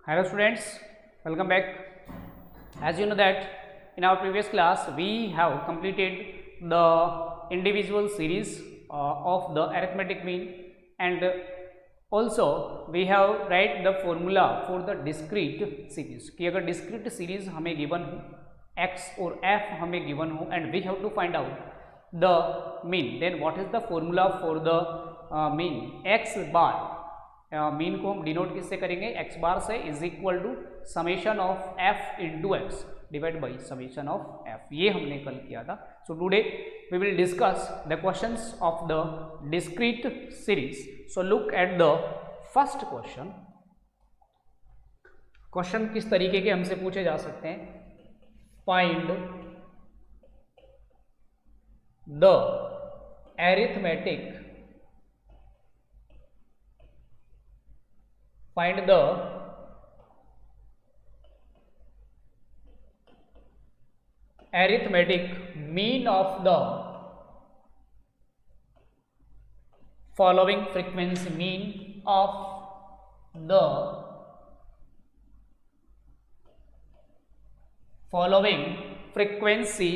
Hello students, welcome back. As you know that in our previous class we have completed the individual series of the arithmetic mean, and also we have write the formula for the discrete series कि अगर discrete series हमें given हो x और f हमें given हो and we have to find out the mean, then what is the formula for the mean x bar. Mean को हम denote किससे करेंगे, एक्स बार से, is equal to summation of f into x divide by summation of f. ये हमने कल किया था. So today we will discuss the questions of the discrete series. So look at the first question. Question किस तरीके के हमसे पूछे जा सकते हैं. Find the arithmetic find the arithmetic mean of the following frequency, mean of the following frequency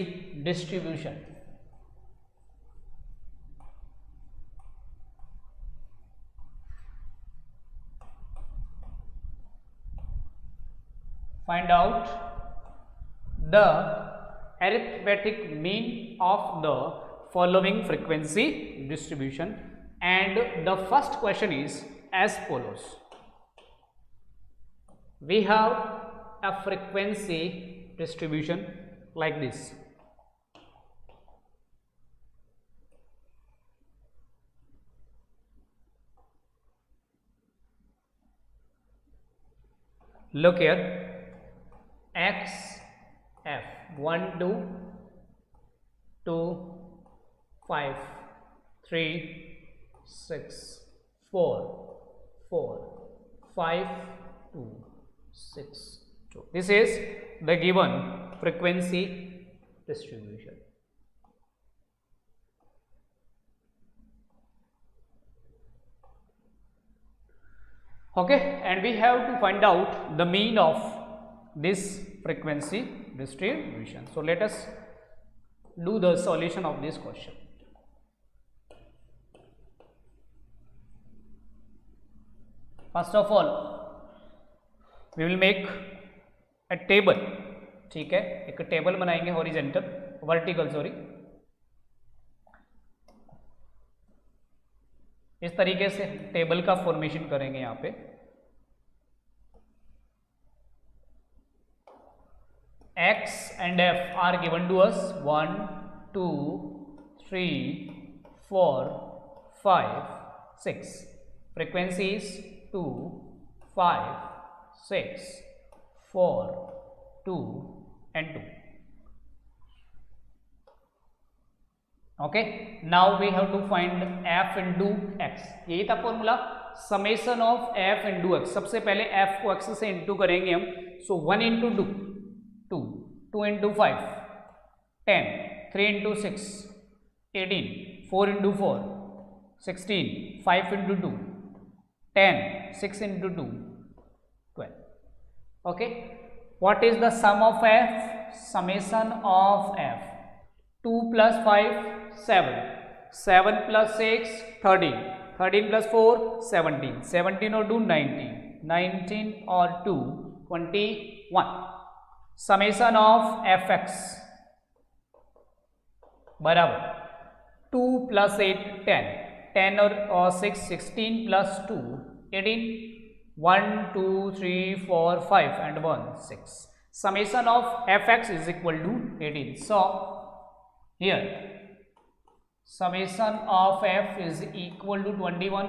distribution. Find out the arithmetic mean of the following frequency distribution, and the first question is as follows. We have a frequency distribution like this. Look here. X F 1 2 2 5 3 6 4 4 5 2 6 2. This is the given frequency distribution. Okay, and we have to find out the mean of this frequency distribution. So let us do the solution of this question. First of all we will make a table. ठीक है, एक table बनाएंगे horizontal, vertical sorry. इस तरीके से table का formation करेंगे. यहाँ पे x and f are given to us 1 2 3 4 5 6. Frequency is 2 5 6 4 2 and 2. Okay, now we have to find f into x. यही था formula, summation of f into x. सबसे पहले f को x से इंटू करेंगे हम. So 1 into 2 2 2 into 5 10 3 into 6 18 4 into 4 16 5 into 2 10 6 into 2 12. Okay, what is the sum of f? Summation of f. 2 plus 5 7 7 plus 6 13 13 plus 4 17 17 or 2 19 19 or 2 21. Summation of F x बराबर 2 plus 8 10 10 और 6 16 plus 2 18 1 2 3 4 5 and 1 6. Summation of F x is equal to 18. So here summation of f is equal to 21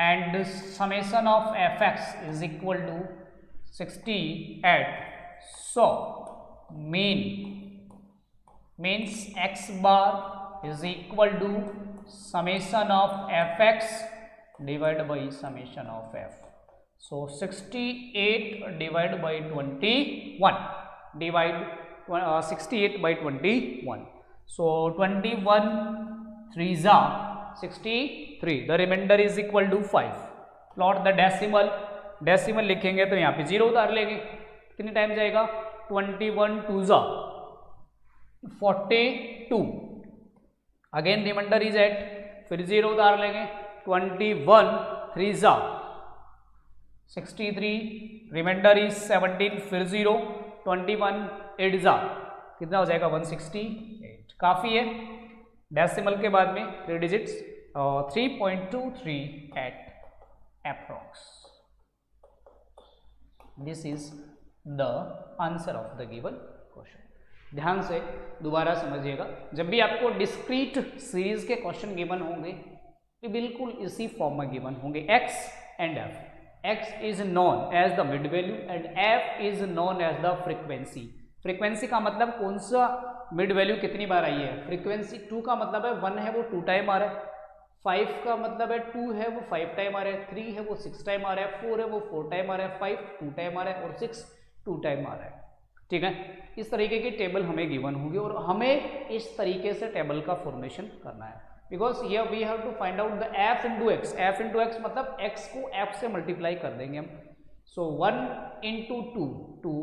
and summation of fx is equal to 68. So means x bar is equal to summation of fx divided by summation of f. So 68 divided by 21 divide 68 by 21. So 21 3s are 63. The remainder is equal to 5. Plot the decimal decimal लिखेंगे तो यहाँ पे 0 उतार लेंगे, कितने time जाएगा, 21 2 जा 42, again reminder is 8, फिर 0 उतार लेंगे, 21 3 जा 63, रिमाइंडर इज 17, फिर 0, 21 8 जा कितना हो जाएगा 168, काफ़ी है। डेसिमल के बाद में 3 digits 3.23 eight approx. This is the answer of the given question. ध्यान से दोबारा समझिएगा, जब भी आपको डिस्क्रीट सीरीज के क्वेश्चन गिवन होंगे तो बिल्कुल इसी फॉर्म में गिवन होंगे, x and f। x is known as the mid value and f is known as the frequency. Frequency का मतलब कौन सा मिड वैल्यू कितनी बार आई है, फ्रीक्वेंसी 2 का मतलब है 1 है वो 2 टाइम आ रहा है, 5 का मतलब है 2 है वो 5 टाइम आ रहा है, 3 है वो 6 टाइम आ रहा है, 4 है वो 4 टाइम आ रहा है, 5 2 टाइम आ रहा है और 6 2 टाइम आ रहा है। ठीक है, इस तरीके की टेबल हमें गिवन होगी और हमें इस तरीके से टेबल का फॉर्मेशन करना है, because here we have to find out the f into x. f into x मतलब x को f से मल्टीप्लाई कर देंगे हम। So 1 into 2 2,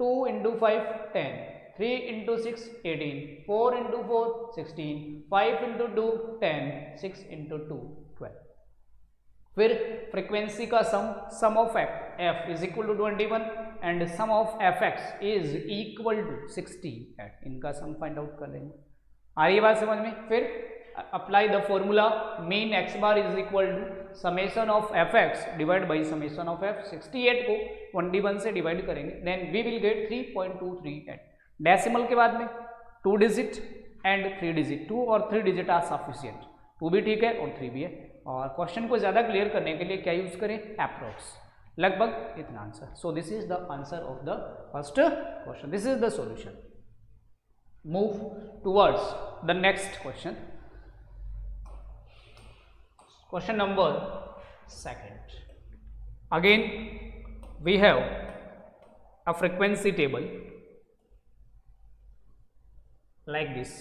2 into 5 10, 3 into 6 18, 4 into 4 16, 5 into 2 10, 6 into 2 12। फिर फ्रीक्वेंसी का sum of f is equal to 21 and sum of fx is equal to 60। इनका sum find out कर लेंगे। आ रही है बात समझ में? फिर apply the formula mean x bar is equal to summation of fx divide by summation of f। 68 को 21 से डिवाइड करेंगे, then we will get 3.238। Decimal के बाद में 2 डिजिट एंड 3 डिजिट, 2 और 3 डिजिट आर सफिशिएंट, 2 भी ठीक है और 3 भी है। और क्वेश्चन को ज़्यादा क्लियर करने के लिए क्या यूज़ करें, अप्रोक्स, लगभग इतना answer. So this is the answer of the first question, this is the solution. Move towards the next question, question number 2. Again we have a frequency table like this.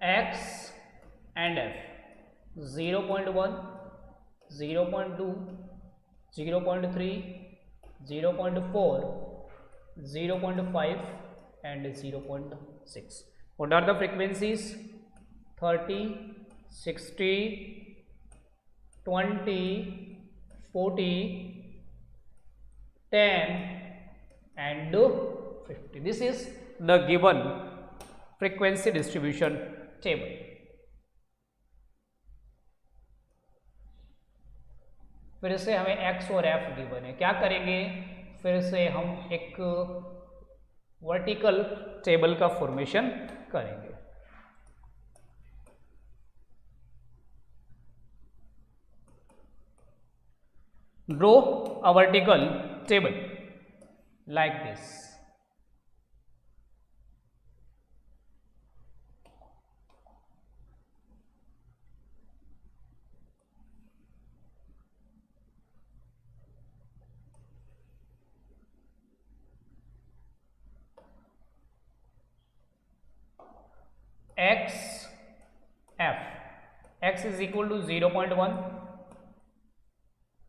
X and F 0.1, 0.2, 0.3, 0.4, 0.5 and 0.6. What are the frequencies? 30, 60, 20, 40, 10 and 50. This is the given frequency distribution table. फिर से हमें x और f given है, क्या करेंगे, फिर से हम एक वर्टिकल टेबल का फॉर्मेशन करेंगे। Draw a vertical table like this. x f, x is equal to 0.1,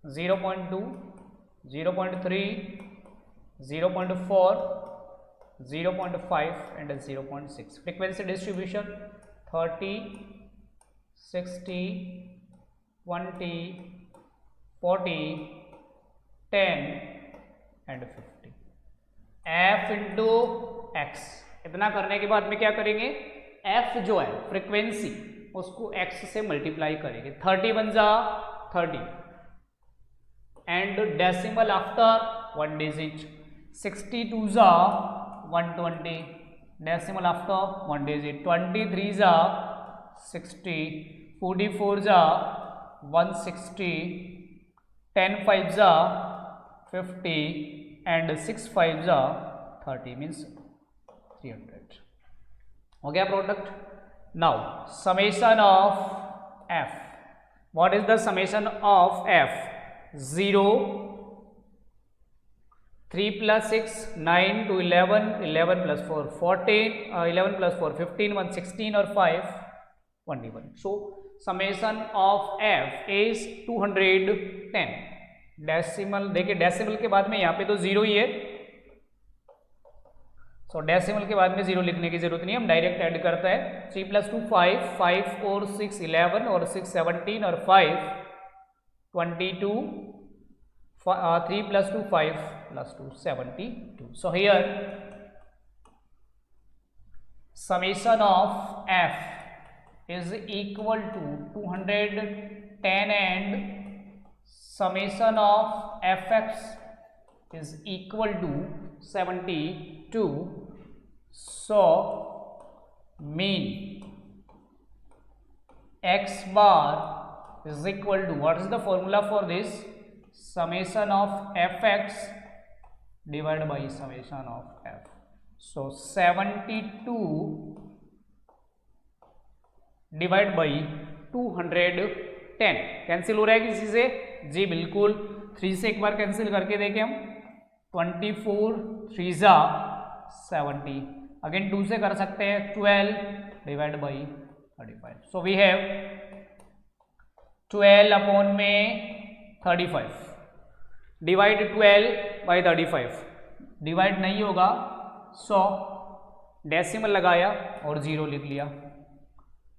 0.2, 0.3, 0.4, 0.5 and 0.6. Frequency distribution 30, 60, 20, 40, 10 and 50. f into x, इतना करने के बाद में क्या करेंगे, f जो है फ्रीक्वेंसी उसको x से मल्टीप्लाई करेंगे। 31 जा 30 एंड डेसिमल आफ्टर 1 डिजिट, 62 जा 120 डेसिमल आफ्टर 1 डिजिट, 23 जा 60, 44 जा 160, 10 5 जा 50 एंड 6 5 जा 30 मीन्स 300। हो गया product. Now summation of f, what is the summation of f? 0, 3 plus 6 9 to 11, 11 plus 4 14, 11 plus 4 15, 1 16 और 5 21. So summation of f is 210. Decimal देखिए, डेसिमल के बाद में यहाँ पे तो जीरो ही है, सो डेसिमल के बाद में जीरो लिखने की जरूरत नहीं, हम डायरेक्ट ऐड करते हैं. 3 plus 2 5, 5 और 6 11 और 6 17 और 5 22, 3 plus 2 5 plus 2 72. So here summation of f is equal to 210 and summation of fx is equal to 72. So mean x bar is equal to, what is the formula for this? Summation of fx divided by summation of f. So 72 divide by 210 cancel हो रहा है किसी से? जी बिल्कुल, 3 से एक बार cancel करके देखें हम. 24 3 जा 70, अगेन 2 से कर सकते हैं. 12 divide by 35. So we have 12 upon में 35 डिवाइड 12 बाई 35. डिवाइड नहीं होगा, सो डेसिमल लगाया और जीरो लिख लिया.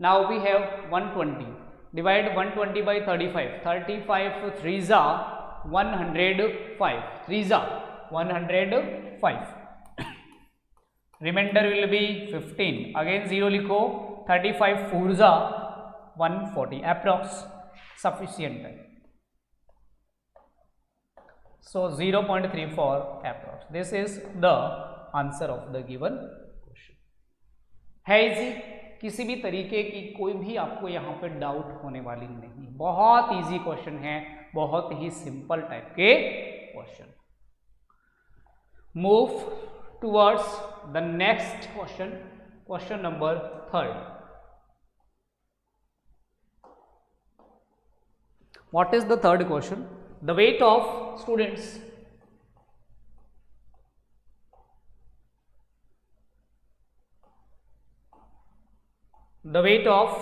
Now we have 120 divide 120 by 35. 35 3 जा 105, 3 जा 105. Remainder will be 15, again zero लिखो. 35 4 जा 140, अप्रॉक्स सफिशियंट है. So 0.34 approx. This is the answer of the given question. है इजी, किसी भी तरीके की कोई भी आपको यहाँ पे डाउट होने वाली नहीं. बहुत इजी क्वेश्चन है, बहुत ही सिंपल टाइप के question. Move towards the next question, question number 3. What is the third question? The weight of students. The weight of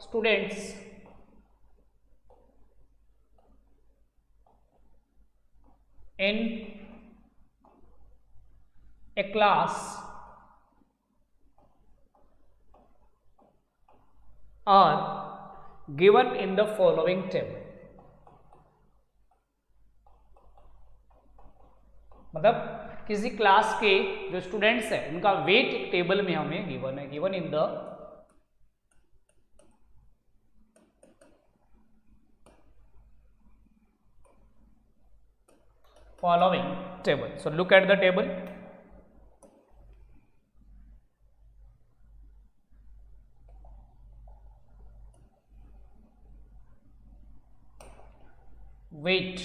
students in a class are given in the following table. मतलब किसी class के जो students हैं उनका wait table में हमें given है. Given in the following table. So look at the table. Weight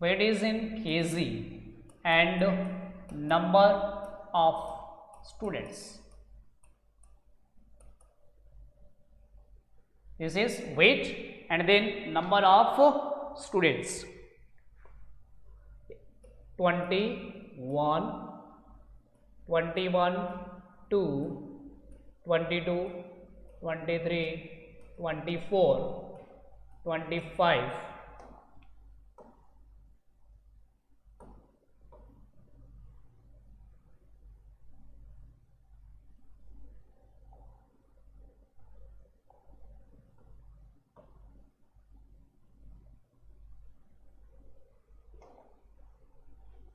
is in kg and number of students. This is weight and then number of students. 21, 21, 2, 22, 23, 24, 25,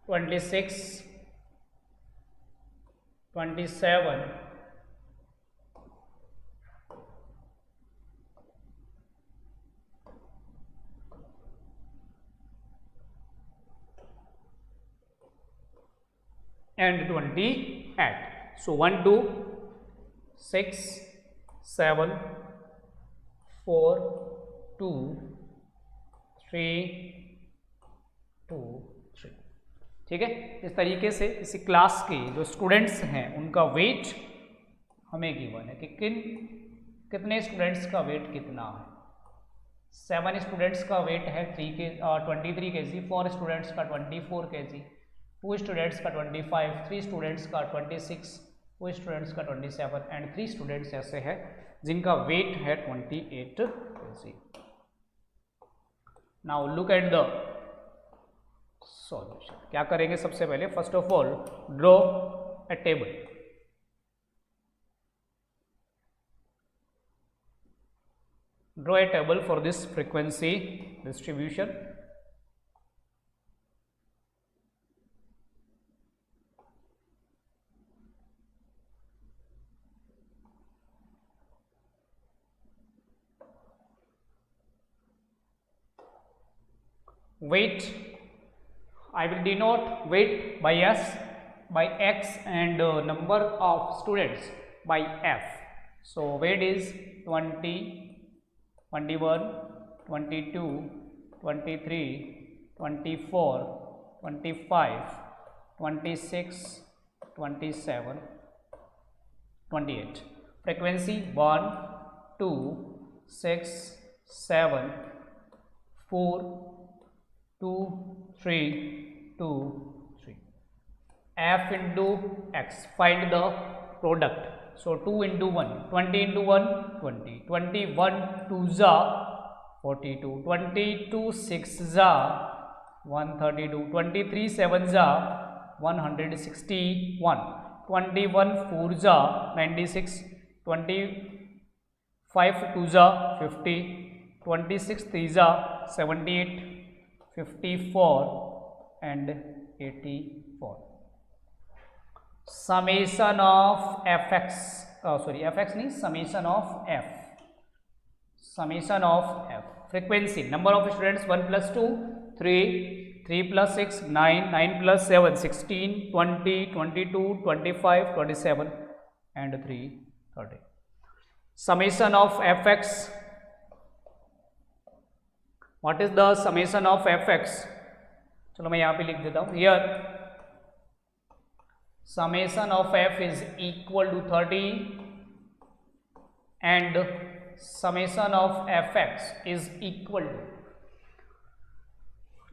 26, 27, 28. So 1, 2, 6, 7, 4, 2, 3, 2, 3. ठीक है, इस तरीके से किसी क्लास के जो स्टूडेंट्स हैं उनका वेट हमें गिवन है कि कितने स्टूडेंट्स का वेट कितना है. 7 स्टूडेंट्स का वेट है 23 kg, 4 स्टूडेंट्स का 24 kg, 2 स्टूडेंट्स का 25, 3 स्टूडेंट्स का 26, 2 स्टूडेंट्स का 27 एंड 3 स्टूडेंट्स ऐसे हैं जिनका वेट है 28 kg। Now look at the solution. क्या करेंगे सबसे पहले, first of all draw a table. Draw a table for this frequency distribution. Weight, I will denote weight by S, by X, and number of students by F. So weight is 20, 21, 22, 23, 24, 25, 26, 27, 28. Frequency 1, 2, 6, 7, 4, 2, 3, 2, 3. F into X, find the product. So 2 into 1, 20 into 1, 20, 21 2 za 42, 22 6 za 132, 23 7 za 161, 21 4 za 96, 25 2 za 50, 26 3 za 78, 54 and 84. Summation of fx, fx नहीं, summation of f, summation of f. Frequency, number of students 1 plus 2 3, 3 plus 6 9, 9 plus 7 16, 20, 22, 25, 27 and 3 30. Summation of fx. What is the summation of fx? चलो मैं यहाँ पे लिख देता हूँ। Here summation of f is equal to 30 and summation of fx is equal to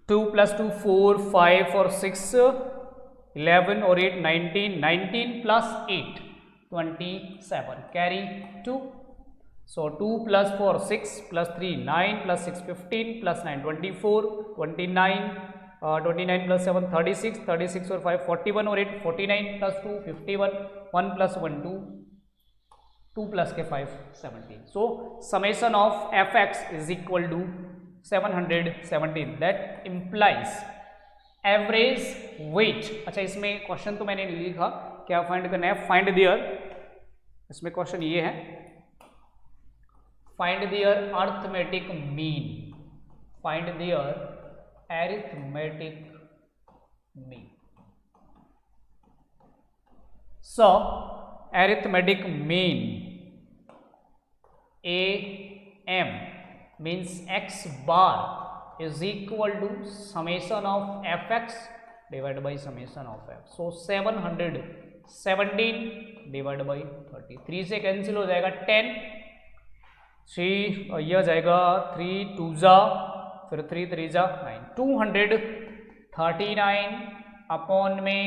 2 plus 2 4, 5 or 6, 11 or 8 19, 19 plus 8 27, carry 2. So 2 plus 4 6 plus 3 9 plus 6 15 plus 9 24, 29, 29 plus 7 36, 36 or 5 41 or 8 49 plus 2 51, 1 plus 1 2, 2 plus के 5 17. So summation of fx is equal to 717. That implies average weight. अच्छा, इसमें question तो मैंने नहीं लिखा, क्या find करना है, फाइंड देयर, इसमें क्वेश्चन ये है, find their arithmetic mean, find their arithmetic mean. So arithmetic mean AM means x bar is equal to summation of fx divided by summation of f. So 717 divided by 30, 3 से cancel हो जाएगा 10, 3 यह जाएगा 3 2 जा, फिर 3 3 जा 9, 239 upon में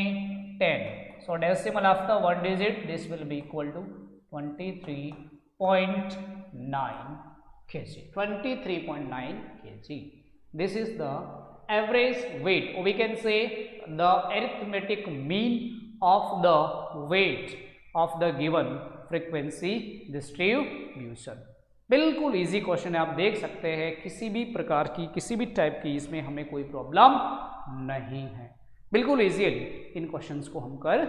10. So decimal after one digit, this will be equal to 23.9 kg. 23.9 kg. This is the average weight, or we can say the arithmetic mean of the weight of the given frequency distribution. बिल्कुल easy question है, आप देख सकते हैं किसी भी प्रकार की, किसी भी टाइप की इसमें हमें कोई प्रॉब्लम नहीं है, बिल्कुल इजीली इन क्वेश्चंस को हम कर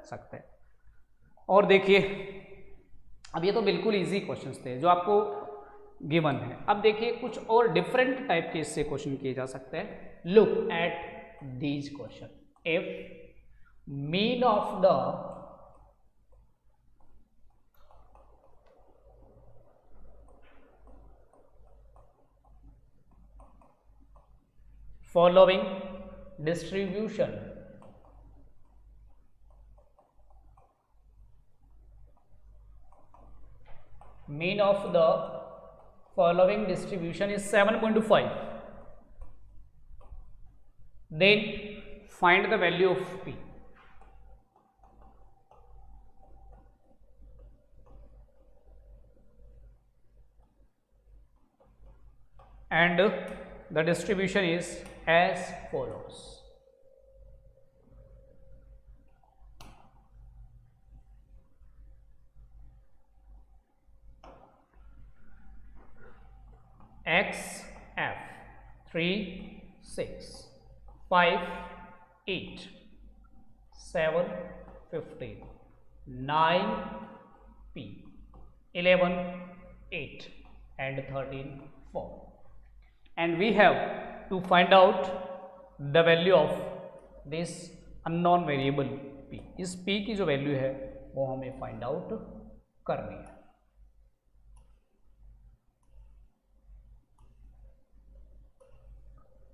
सकते हैं। और देखिए, अब ये तो बिल्कुल इजी क्वेश्चंस थे जो आपको गिवन है। अब देखिए कुछ और डिफरेंट टाइप के इससे क्वेश्चन किए जा सकते हैं। Look at these question. If mean of the following distribution mean of the following distribution is 7.5, then find the value of P. And the distribution is as follows. X, F, 3, 6, 5, 8, 7, 15, 9, P, 11, 8, and 13, 4. And we have to find out the value of this unknown variable P. इस P की जो value है वो हमें find out करनी है.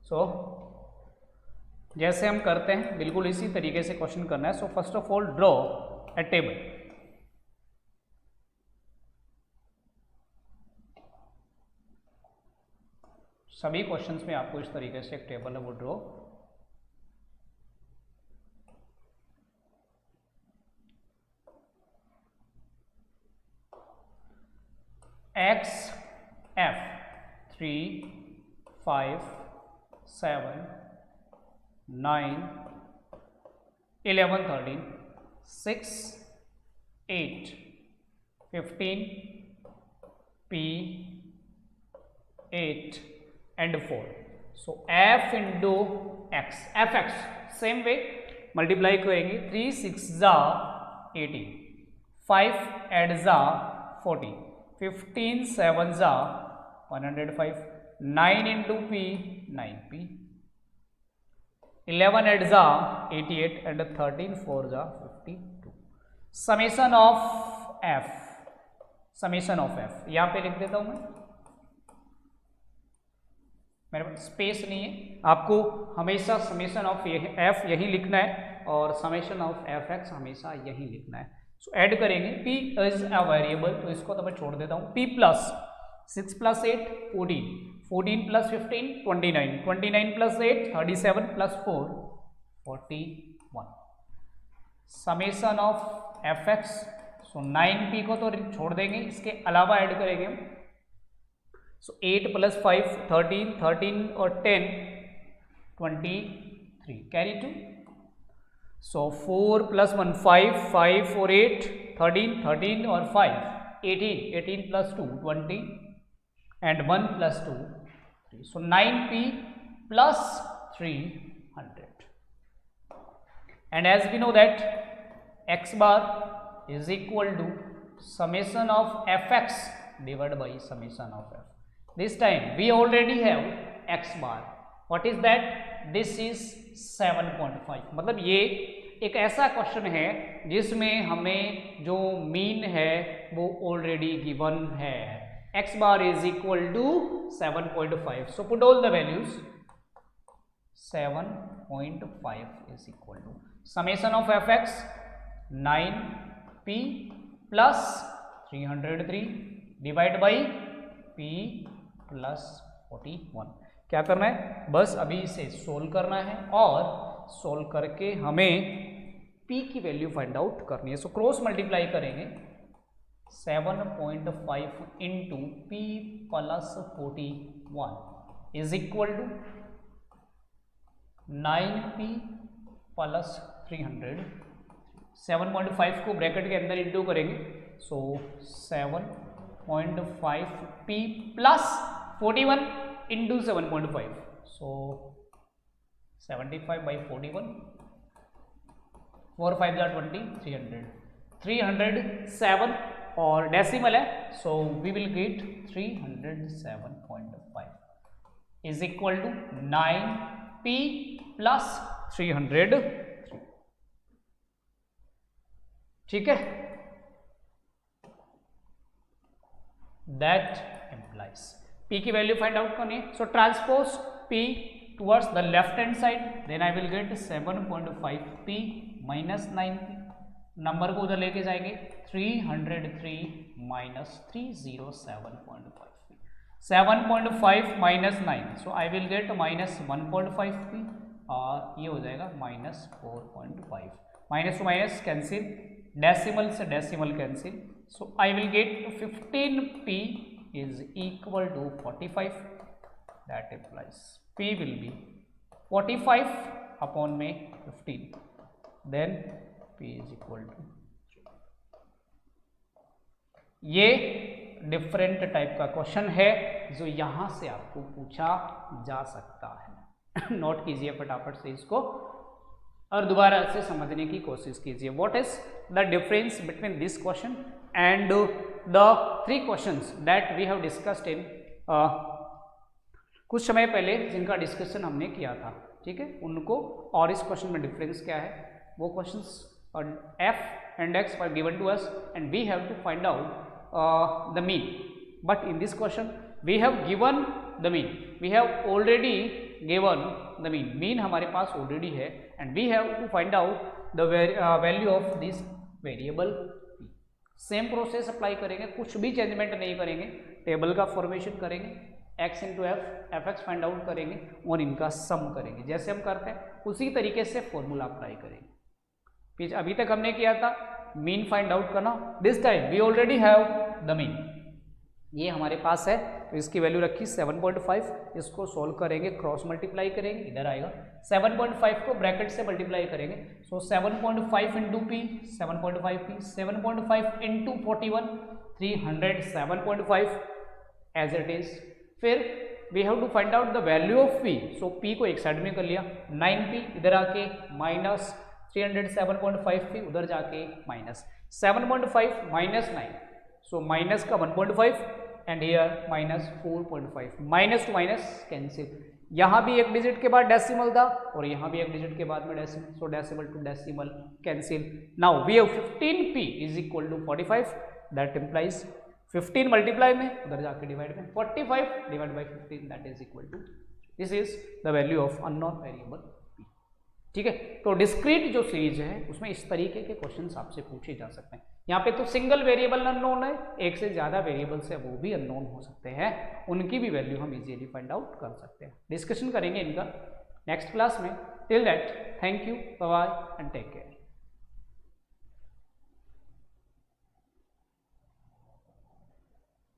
सो जैसे हम करते हैं बिल्कुल इसी तरीके से क्वेश्चन करना है. So first of all draw a table. सभी क्वेश्चंस में आपको इस तरीके से एक टेबल है वो draw x F 3, 5, 7, 9, 11, 13, 6, 8, 15, P, 8 and 4. So f into x, fx same way multiply करेंगे. 3 6 जा 18, 5 add जा 40, 15 7 जा 105, 9 into p 9p, 11 add जा 88 and 13 4 जा 52. Summation of f, summation of f यहाँ पे लिख देता हूँ मैं. मेरे पास स्पेस नहीं है. आपको हमेशा समेशन ऑफ एफ यही लिखना है और समेशन ऑफ एफ एक्स हमेशा यही लिखना है. सो ऐड करेंगे. p इज अ वेरिएबल तो इसको तो मैं छोड़ देता हूँ. p plus 6 plus 8 14, 14 plus 15 29, 29 plus 8 37 plus 4 41. Summation of F x. So 9p को तो छोड़ देंगे, इसके अलावा ऐड करेंगे हम. So 8 plus 5 13, 13 और 10 23, carry 2. So 4 plus 1 5, 5 4 8 13, 13 और 5 18, 18 plus 2 20 and 1 plus 2 3. So 9p plus 300. And as we know that x bar is equal to summation of fx divided by summation of f. This time we already have x bar. What is that? This is 7.5. मतलब ये एक ऐसा question है जिसमें हमें जो mean है वो ऑलरेडी गिवन है. x bar is equal to 7.5. So put all the values. 7.5 is equal to summation of fx 9p plus 303 divided by p plus 41. क्या करना है? बस अभी इसे सोल्व करना है और सोल्व करके हमें p की वैल्यू फाइंड आउट करनी है. सो क्रॉस मल्टीप्लाई करेंगे. 7.5 into p plus 41 is equal to 9p plus 300. 7.5 को ब्रैकेट के अंदर इंटू करेंगे. So 7.5p plus 41 into 7.5. So 75 by 41. 4 5 20, 300. 307 और डेसिमल है. So we will get 307.5 is equal to 9p plus 303. ठीक है. That implies p की वैल्यू फाइंड आउट करनी है. So transpose p towards the left hand side, then I will get 7.5p minus 9p. Number को उधर लेके जाएंगे. 303 minus 307.5p. 7.5 minus 9, so I will get minus 1.5 P और ये हो जाएगा minus 4.5. Minus to minus cancel, decimal से decimal cancel, so I will get 15p is equal to 45. That implies p will be 45 upon में 15, then p is equal to. ये different type का question है जो यहां से आपको पूछा जा सकता है. नोट कीजिए फटाफट से इसको और दोबारा से समझने की कोशिश कीजिए. What is the difference between this question and the 3 questions that we have discussed in कुछ समय पहले जिनका डिस्कशन हमने किया था, ठीक है, उनको और इस क्वेश्चन में डिफरेंस क्या है. वो questions f and x were given to us and we have to find out the mean, but in this question we have given the mean, we have already given the mean हमारे पास already है and we have to find out the value of this variable p. Same process apply करेंगे, कुछ भी changement नहीं करेंगे, table का formation करेंगे, x into F x find out करेंगे और इनका सम करेंगे. जैसे हम करते हैं उसी तरीके से फॉर्मूला अप्लाई करेंगे. अभी तक हमने किया था मीन फाइंड आउट करना, this time we already have the mean. ये हमारे पास है तो इसकी वैल्यू रखी 7.5. इसको सोल्व करेंगे, क्रॉस मल्टीप्लाई करेंगे, इधर आएगा 7.5 को ब्रैकेट से मल्टीप्लाई करेंगे. So 7.5 into P 7.5 P, 7.5 into 41 307.5 as it is. फिर we have to find out the value of P. So P को एक साइड में कर लिया, 9p इधर आके माइनस 307.5 पी उधर जाके माइनस 7.5 माइनस 9, सो माइनस का 1.5 and here minus 4.5. Minus to minus cancel, यहाँ भी एक डिजिट के बाद डेसिमल था और यहाँ भी एक डिजिट के बाद में decimal, so decimal to decimal cancel. Now we have 15p is equal to 45. That implies 15 multiply में उधर जाके डिवाइड में 45 divide by 15 that is equal to, this is the value of unknown variable p. ठीक है, तो discrete जो series है उसमें इस तरीके के क्वेश्चंस आपसे पूछे जा सकते हैं. यहाँ पे तो सिंगल वेरिएबल अननोन है, एक से ज़्यादा वेरिएबल्स है वो भी अननोन हो सकते हैं, उनकी भी वैल्यू हम इजीली फाइंड आउट कर सकते हैं. डिस्कशन करेंगे इनका नेक्स्ट क्लास में. Till that thank you, bye bye and take care.